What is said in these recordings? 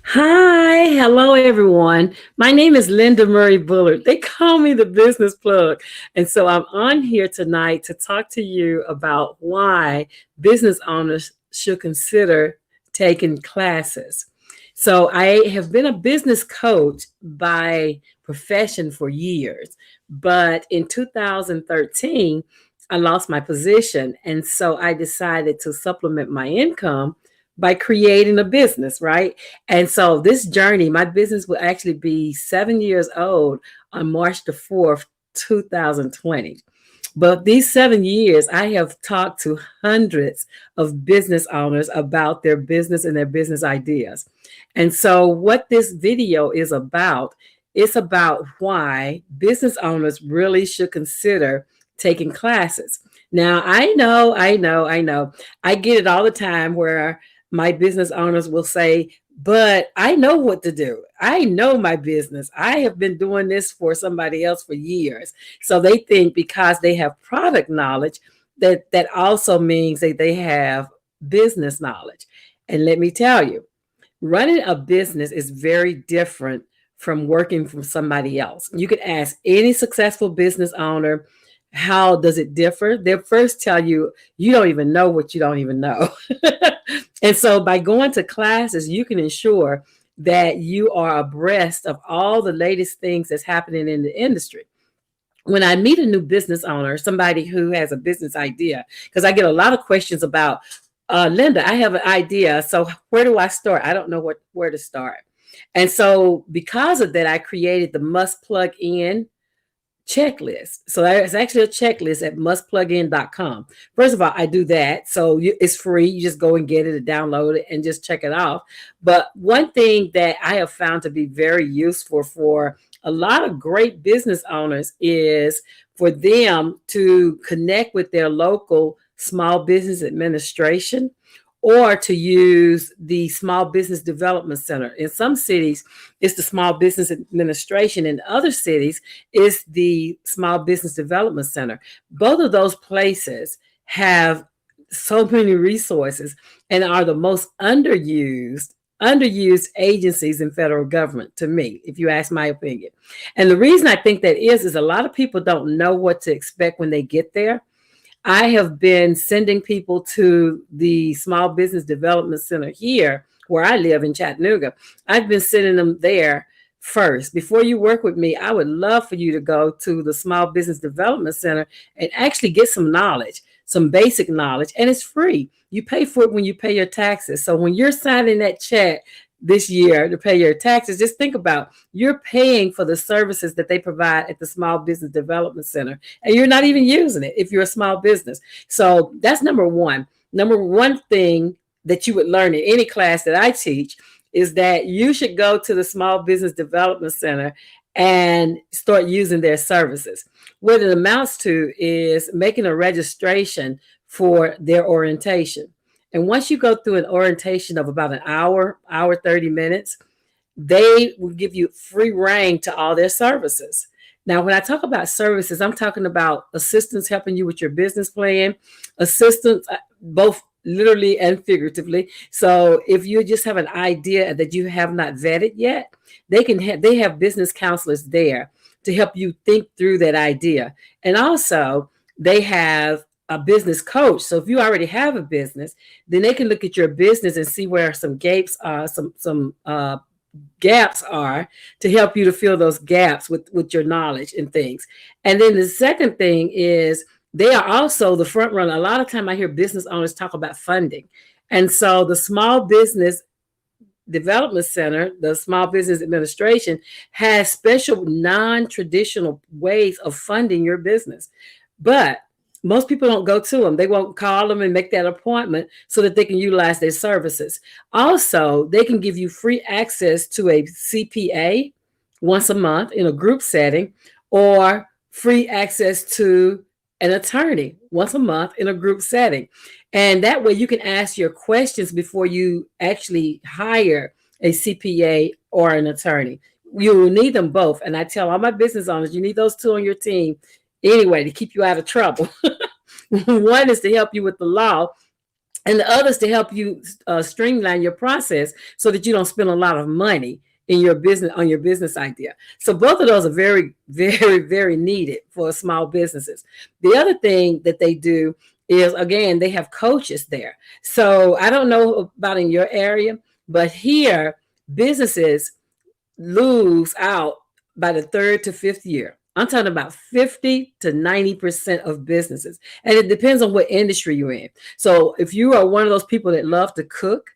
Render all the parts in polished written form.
Hi, hello everyone. My name is Linda Murray Bullard. They call me the business plug. And so I'm on here tonight to talk to you about why business owners should consider taking classes. So I have been a business coach by profession for years, but in 2013, I lost my position. And so I decided to supplement my income by creating a business, right? And so this journey, my business will actually be 7 years old on March the 4th, 2020. But these 7 years, I have talked to hundreds of business owners about their business and their business ideas. And so, what this video is about, it's about why business owners really should consider taking classes. Now, I get it all the time where my business owners will say, but I know what to do. I know my business. I have been doing this for somebody else for years. So they think because they have product knowledge, that also means that they have business knowledge. And let me tell you, running a business is very different from working for somebody else. You could ask any successful business owner, how does it differ? They'll first tell you, you don't even know what you don't even know. And so by going to classes, you can ensure that you are abreast of all the latest things that's happening in the industry. When I meet a new business owner, somebody who has a business idea, because I get a lot of questions about, Linda, I have an idea. So where do I start? I don't know where to start. And so because of that, I created the Must Plug In checklist. So there's actually a checklist at mustplugin.com. First of all, I do that. So it's free. You just go and get it and download it and just check it off. But one thing that I have found to be very useful for a lot of great business owners is for them to connect with their local small business administration or to use the Small Business Development Center. In some cities, it's the Small Business Administration. In other cities, it's the Small Business Development Center. Both of those places have so many resources and are the most underused agencies in federal government, to me, if you ask my opinion. And the reason I think that is a lot of people don't know what to expect when they get there. I have been sending people to the Small Business Development Center here where I live in Chattanooga. I've been sending them there first. Before you work with me, I would love for you to go to the Small Business Development Center and actually get some knowledge, some basic knowledge, and it's free. You pay for it when you pay your taxes. So when you're signing that check this year to pay your taxes, just think about you're paying for the services that they provide at the Small Business Development Center, and you're not even using it if you're a small business. So that's number one. Number one thing that you would learn in any class that I teach is that you should go to the Small Business Development Center and start using their services. What it amounts to is making a registration for their orientation. And once you go through an orientation of about an hour 30 minutes, they will give you free reign to all their services. Now, when I talk about services, I'm talking about assistance helping you with your business plan, assistance both literally and figuratively. So if you just have an idea that you have not vetted yet, they have business counselors there to help you think through that idea. And also, they have a business coach. So if you already have a business, then they can look at your business and see where some gaps are to help you to fill those gaps with your knowledge and things. And then the second thing is they are also the front runner. A lot of time I hear business owners talk about funding. And so the Small Business Development Center, the Small Business Administration, has special non-traditional ways of funding your business. But most people don't go to them. They won't call them and make that appointment so that they can utilize their services. Also, they can give you free access to a CPA once a month in a group setting, or free access to an attorney once a month in a group setting. And that way you can ask your questions before you actually hire a CPA or an attorney. You will need them both. And I tell all my business owners, you need those two on your team anyway to keep you out of trouble. One is to help you with the law, and the others to help you streamline your process so that you don't spend a lot of money in your business on your business idea. So both of those are very, very, very needed for small businesses. The other thing that they do is, again, they have coaches there. So I don't know about in your area, but here businesses lose out by the third to fifth year. I'm talking about 50 to 90% of businesses. And it depends on what industry you're in. So if you are one of those people that love to cook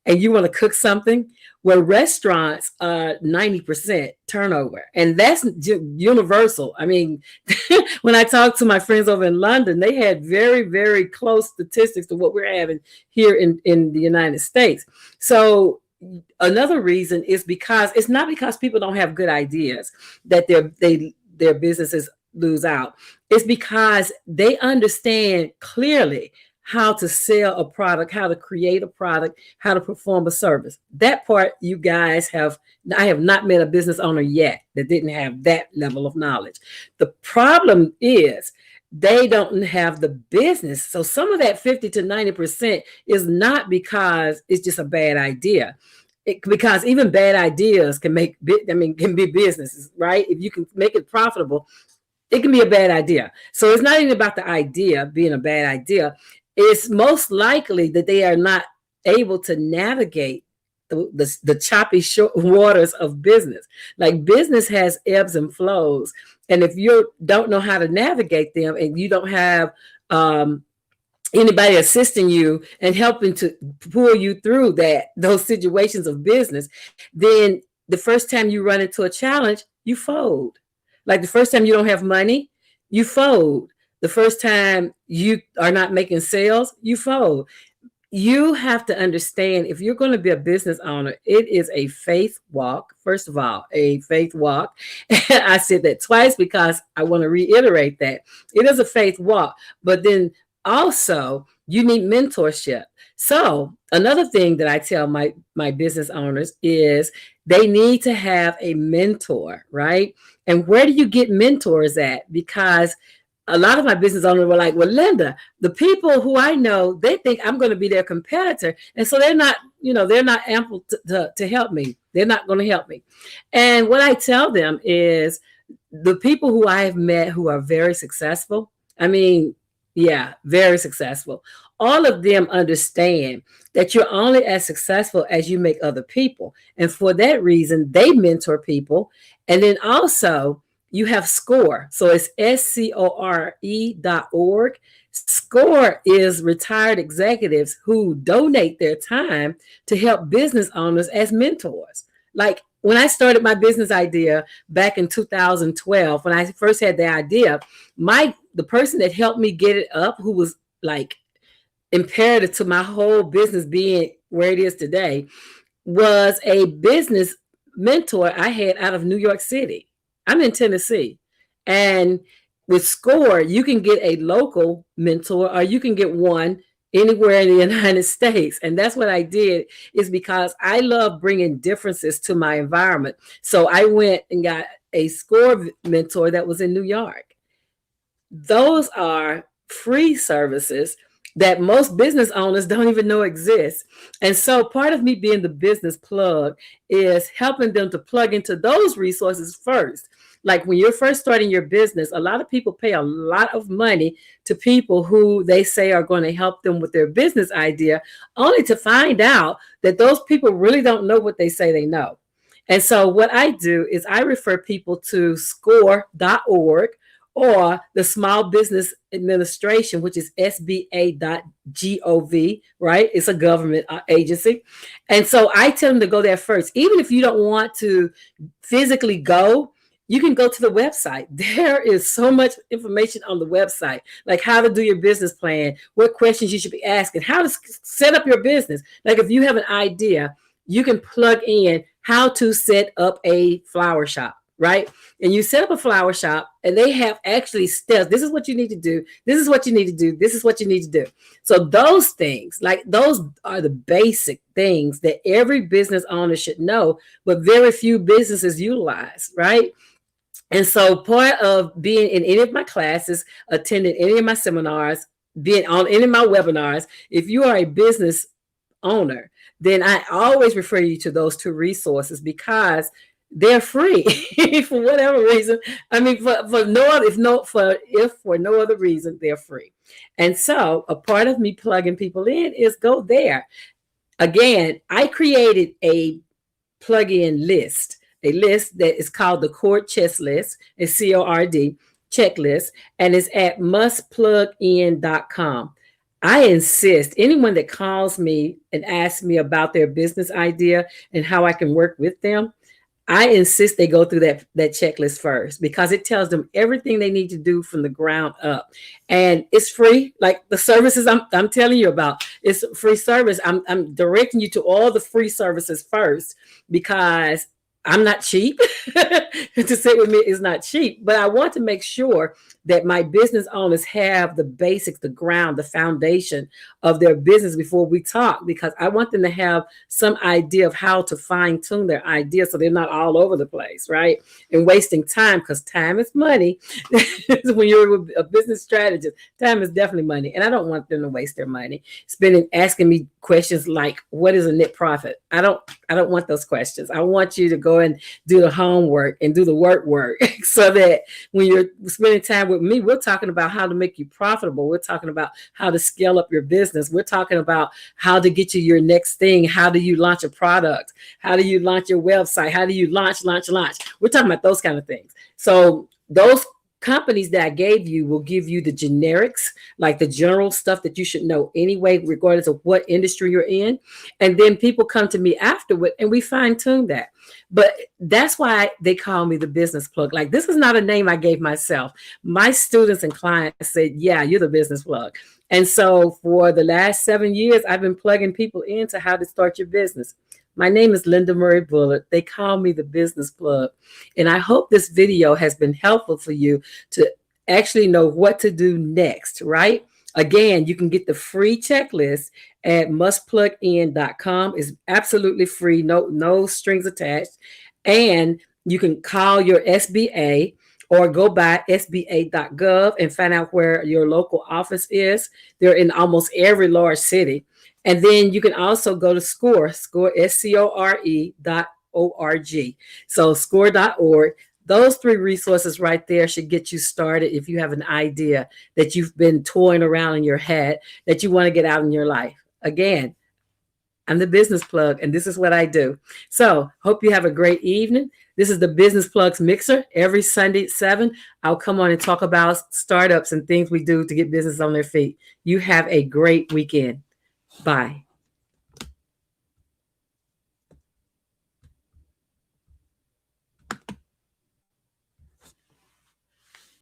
and you want to cook something, where restaurants are 90% turnover. And that's universal. I mean, when I talked to my friends over in London, they had very, very close statistics to what we're having here in the United States. So another reason is because it's not because people don't have good ideas that their businesses lose out. It's because they understand clearly how to sell a product, how to create a product, how to perform a service. That part you guys have, I have not met a business owner yet that didn't have that level of knowledge. The problem is they don't have the business. So some of that 50 to 90% is not because it's just a bad idea. Because even bad ideas can can be businesses, right? If you can make it profitable, it can be a bad idea. So it's not even about the idea being a bad idea. It's most likely that they are not able to navigate the choppy waters of business. Like business has ebbs and flows. And if you don't know how to navigate them and you don't have anybody assisting you and helping to pull you through those situations of business, then the first time you run into a challenge, you fold. Like the first time you don't have money, you fold. The first time you are not making sales, you fold. You have to understand, if you're going to be a business owner, it is a faith walk. First of all, a faith walk. And I said that twice because I want to reiterate that. It is a faith walk, but then also you need mentorship. So another thing that I tell my business owners is they need to have a mentor, right? And where do you get mentors at? Because a lot of my business owners were like, well, Linda, the people who I know, they think I'm going to be their competitor. And so they're not ample to help me. They're not going to help me. And what I tell them is the people who I have met who are very successful, very successful. All of them understand that you're only as successful as you make other people. And for that reason, they mentor people. And then also, you have SCORE. So it's SCORE.org. SCORE is retired executives who donate their time to help business owners as mentors. Like when I started my business idea back in 2012, when I first had the idea, the person that helped me get it up, who was like imperative to my whole business being where it is today, was a business mentor I had out of New York City. I'm in Tennessee. And with SCORE, you can get a local mentor or you can get one anywhere in the United States. And that's what I did, is because I love bringing differences to my environment. So I went and got a SCORE mentor that was in New York. Those are free services that most business owners don't even know exist. And so part of me being the business plug is helping them to plug into those resources first. Like when you're first starting your business, a lot of people pay a lot of money to people who they say are going to help them with their business idea, only to find out that those people really don't know what they say they know. And so what I do is I refer people to SCORE.org or the Small Business Administration, which is SBA.gov, right? It's a government agency. And so I tell them to go there first. Even if you don't want to physically go, you can go to the website. There is so much information on the website, like how to do your business plan, what questions you should be asking, how to set up your business. Like if you have an idea, you can plug in how to set up a flower shop, right? And you set up a flower shop and they have actually steps. This is what you need to do. This is what you need to do. This is what you need to do. So those things, like those are the basic things that every business owner should know, but very few businesses utilize, right? And so part of being in any of my classes, attending any of my seminars, being on any of my webinars, if you are a business owner, then I always refer you to those two resources because they're free for whatever reason. I mean, for no other, if for no other reason, they're free. And so a part of me plugging people in is go there. Again, I created a plug-in list, a list that is called the Cord Chest List. It's CORD checklist, and it's at mustplugin.com. I insist anyone that calls me and asks me about their business idea and how I can work with them, I insist they go through that checklist first because it tells them everything they need to do from the ground up, and it's free. Like the services I'm telling you about, it's a free service. I'm directing you to all the free services first because I'm not cheap. To sit with me is not cheap, but I want to make sure that my business owners have the basics, the ground, the foundation of their business before we talk, because I want them to have some idea of how to fine tune their ideas so they're not all over the place, right? And wasting time, because time is money. When you're a business strategist, time is definitely money. And I don't want them to waste their money asking me questions like, what is a net profit? I don't want those questions. I want you to go and do the homework and do the work so that when you're spending time with me, we're talking about how to make you profitable. We're talking about how to scale up your business. We're talking about how to get you your next thing. How do you launch a product? How do you launch your website? How do you launch? We're talking about those kind of things. So those companies that I gave you will give you the generics, like the general stuff that you should know anyway, regardless of what industry you're in. And then people come to me afterward and we fine tune that. But that's why they call me the business plug. Like, this is not a name I gave myself. My students and clients said, yeah, you're the business plug. And so for the last 7 years, I've been plugging people into how to start your business. My name is Linda Murray Bullard. They call me the business plug. And I hope this video has been helpful for you to actually know what to do next, right? Again, you can get the free checklist at mustplugin.com. It's absolutely free, no strings attached. And you can call your SBA or go by sba.gov and find out where your local office is. They're in almost every large city. And then you can also go to SCORE, SCORE.org. So score.org. Those three resources right there should get you started if you have an idea that you've been toying around in your head that you want to get out in your life. Again, I'm the business plug, and this is what I do. So hope you have a great evening. This is the Business Plugs Mixer. Every Sunday at 7, I'll come on and talk about startups and things we do to get business on their feet. You have a great weekend. Bye.